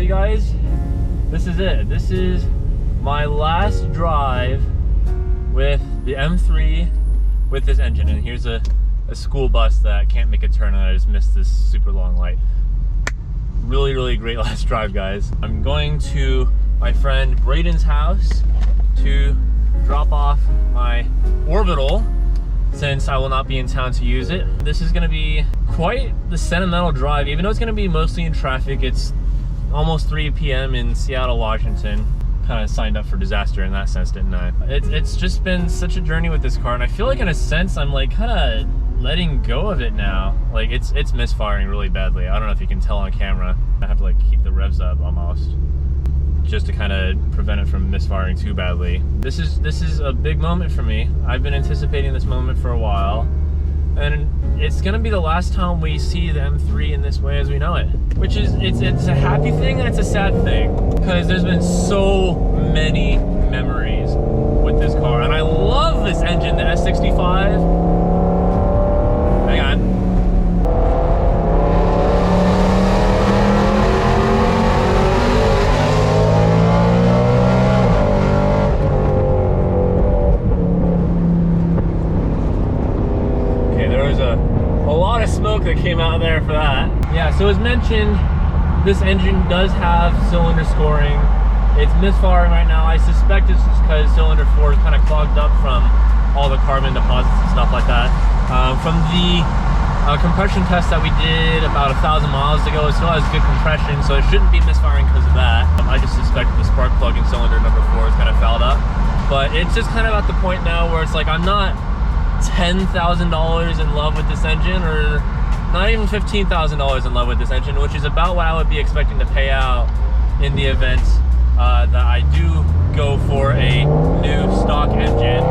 you guys, this is it. This is my last drive with the M3 with this engine. And here's a school bus that can't make a turn and I just missed this super long light. Really, really great last drive, guys. I'm going to my friend Braden's house to drop off my Orbital since I will not be in town to use it. This is gonna be quite the sentimental drive, even though it's gonna be mostly in traffic. It's almost 3 p.m. in Seattle, Washington. Kind of signed up for disaster in that sense, didn't I? It's just been such a journey with this car, and I feel like in a sense I'm like kind of letting go of it now. Like it's misfiring really badly. I don't know if you can tell on camera. I have to like keep the revs up almost, just to kind of prevent it from misfiring too badly. This is a big moment for me. I've been anticipating this moment for a while, and it's gonna be the last time we see the M3 in this way as we know it. Which is, it's a happy thing and it's a sad thing, because there's been so many memories with this car, and I love this engine, the S65. Hang on. That came out of there for that. Yeah, so as mentioned, this engine does have cylinder scoring. It's misfiring right now. I suspect it's just because cylinder 4 is kind of clogged up from all the carbon deposits and stuff like that. From the compression test that we did about 1,000 miles ago, it still has good compression, so it shouldn't be misfiring because of that. I just suspect the spark plug in cylinder number 4 is kind of fouled up. But it's just kind of at the point now where it's like I'm not $10,000 in love with this engine, or not even $15,000 in love with this engine, which is about what I would be expecting to pay out in the event that I do go for a new stock engine.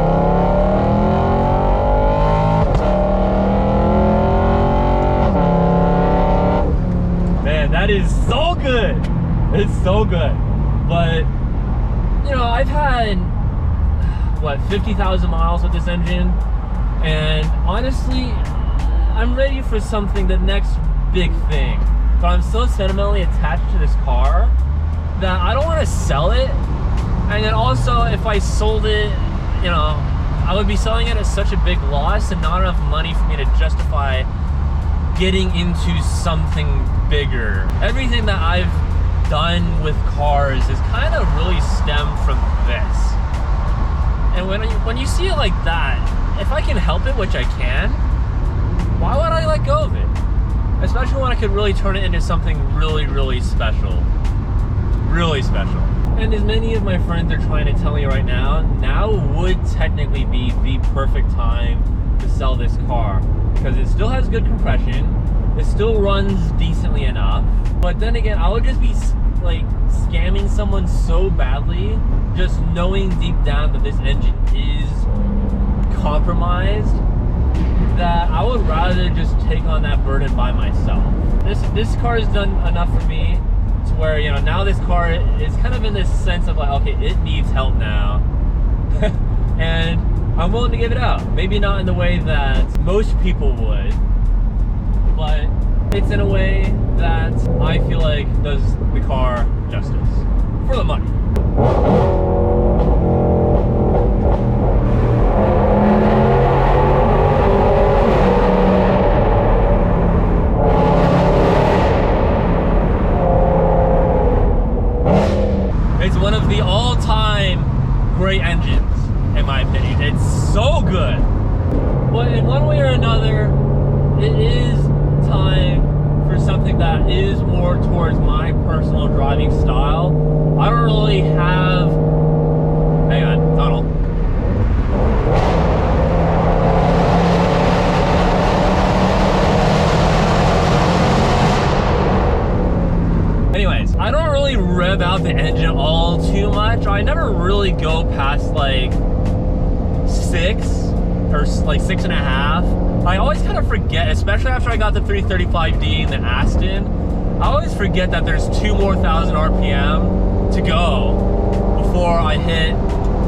Man, that is so good. It's so good. But, you know, I've had, what, 50,000 miles with this engine, and honestly, I'm ready for something, the next big thing. But I'm so sentimentally attached to this car that I don't want to sell it. And then also, if I sold it, you know, I would be selling it at such a big loss and not enough money for me to justify getting into something bigger. Everything that I've done with cars is kind of really stemmed from this. And when you see it like that, if I can help it, which I can, why would I let go of it? Especially when I could really turn it into something really, really special. Really special. And as many of my friends are trying to tell me right now, now would technically be the perfect time to sell this car. Because it still has good compression, it still runs decently enough. But then again, I would just be like scamming someone so badly, just knowing deep down that this engine is compromised, that I would rather just take on that burden by myself. This car has done enough for me to where, you know, now this car is kind of in this sense of like, okay, it needs help now. And I'm willing to give it out. Maybe not in the way that most people would, but it's in a way that I feel like does the car justice. For the money. One of the all-time great engines, in my opinion. It's so good. But in one way or another, it is time for something that is more towards my personal driving style. I don't really have... Hang on, tunnel. Anyways, I don't really rev out the engine all too much. I never really go past like 6 or like 6.5. I always kind of forget, especially after I got the 335D and the Aston, I always forget that there's 2,000 more RPM to go before I hit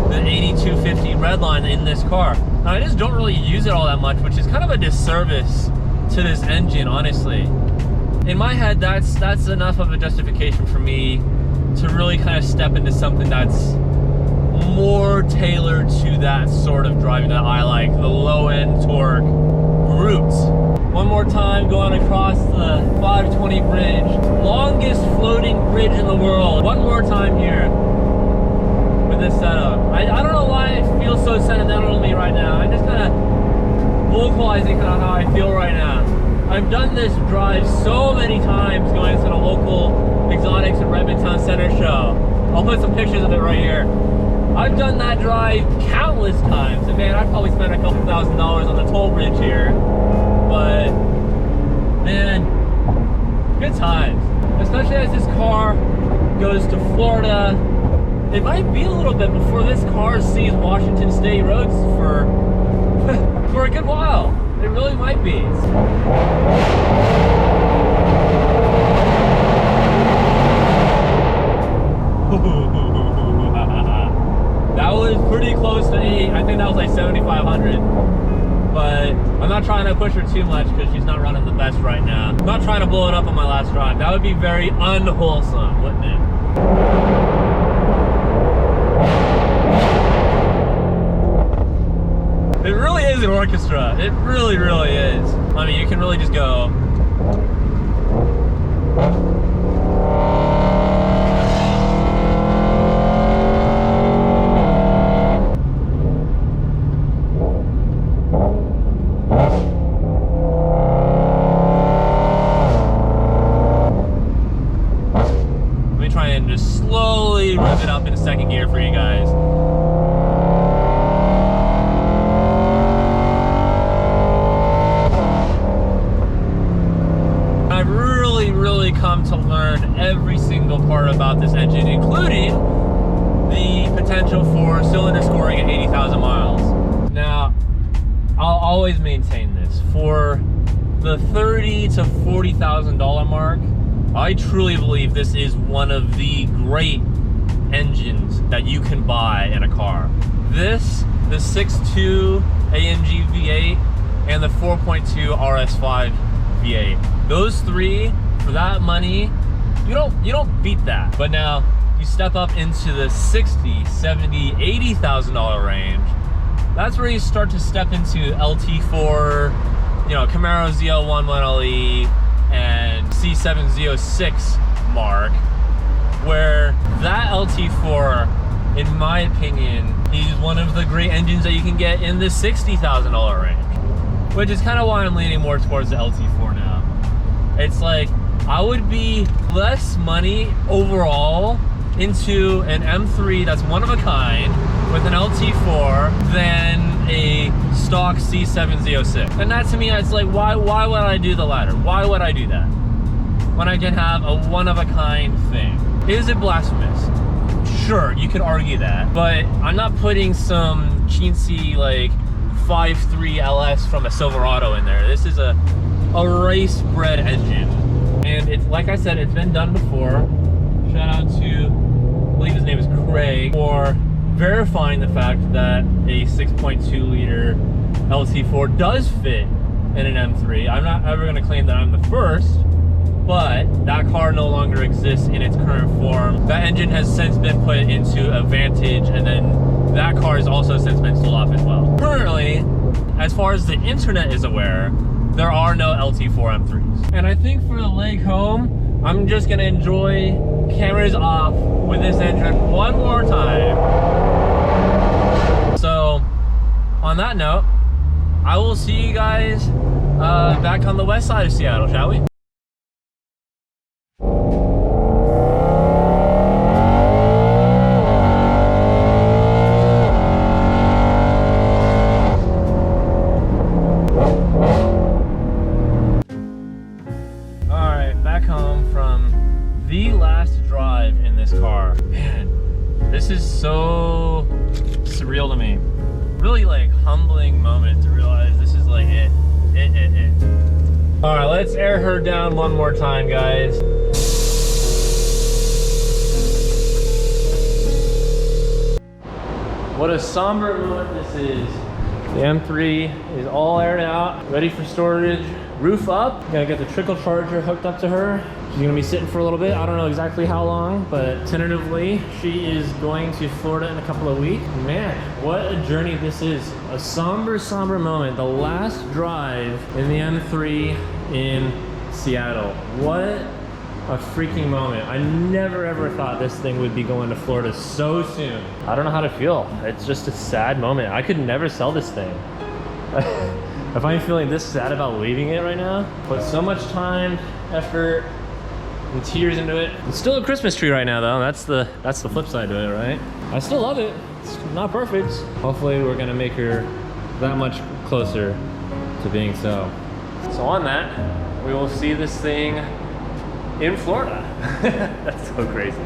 the 8250 redline in this car. Now, I just don't really use it all that much, which is kind of a disservice to this engine, honestly. in my head, that's enough of a justification for me to really kind of step into something that's more tailored to that sort of driving that I like, the low-end torque route. One more time, going across the 520 bridge, longest floating bridge in the world. One more time here with this setup. I don't know why it feels so sentimental to me right now. I'm just kind of vocalizing kind of how I feel right now. I've done this drive so many times going to the local Exotics and Redmond Town Center show. I'll put some pictures of it right here. I've done that drive countless times, and man, I've probably spent a couple $1,000s on the toll bridge here. But man, good times. Especially as this car goes to Florida. It might be a little bit before this car sees Washington State roads for for a good while. It really might be. That was pretty close to 8. I think that was like 7,500. But I'm not trying to push her too much because she's not running the best right now. I'm not trying to blow it up on my last drive. That would be very unwholesome, wouldn't it? It really is an orchestra. It really, really is. I mean, you can really just go. Let me try and just slowly rev it up in second gear for you guys. Come to learn every single part about this engine, including the potential for cylinder scoring at 80,000 miles. Now, I'll always maintain this. For the $30,000 to $40,000 mark, I truly believe this is one of the great engines that you can buy in a car. This, the 6.2 AMG V8, and the 4.2 RS5 V8. Those three, for that money, you don't beat that. But now you step up into the $60,000, $70,000, $80,000 range. That's where you start to step into LT4, you know, Camaro ZL1 1LE and C7 Z06 mark, where that LT4, in my opinion, is one of the great engines that you can get in the $60,000 range, which is kind of why I'm leaning more towards the LT4 now. It's like, I would be less money overall into an M3 that's one of a kind with an LT4 than a stock C7 Z06. And that to me, it's like, why would I do the latter? Why would I do that when I can have a one of a kind thing? Is it blasphemous? Sure, you could argue that, but I'm not putting some chintzy like 5.3 LS from a Silverado in there. This is a race bred engine. And it's, like I said, it's been done before. Shout out to, I believe his name is Craig, for verifying the fact that a 6.2 liter LT4 does fit in an M3. I'm not ever going to claim that I'm the first, but that car no longer exists in its current form. That engine has since been put into a Vantage, and then that car has also since been sold off as well. Currently, as far as the internet is aware, there are no LT4 M3s. And I think for the leg home, I'm just gonna enjoy cameras off with this engine one more time. So, on that note, I will see you guys back on the west side of Seattle, shall we? Is so surreal to me. Really like humbling moment to realize this is like it. All right, let's air her down one more time, guys. What a somber moment this is. The M3 is all aired out, ready for storage, roof up. Gotta get the trickle charger hooked up to her. She's gonna be sitting for a little bit. I don't know exactly how long, but tentatively, she is going to Florida in a couple of weeks. Man, what a journey this is. A somber, somber moment. The last drive in the M3 in Seattle. What a freaking moment. I never ever thought this thing would be going to Florida so soon. I don't know how to feel. It's just a sad moment. I could never sell this thing. If I'm feeling this sad about leaving it right now, put so much time, effort, and tears into it. It's still a Christmas tree right now though. That's the flip side to it, right? I still love it. It's not perfect. Hopefully we're gonna make her that much closer to being so. So on that, we will see this thing in Florida. That's so crazy.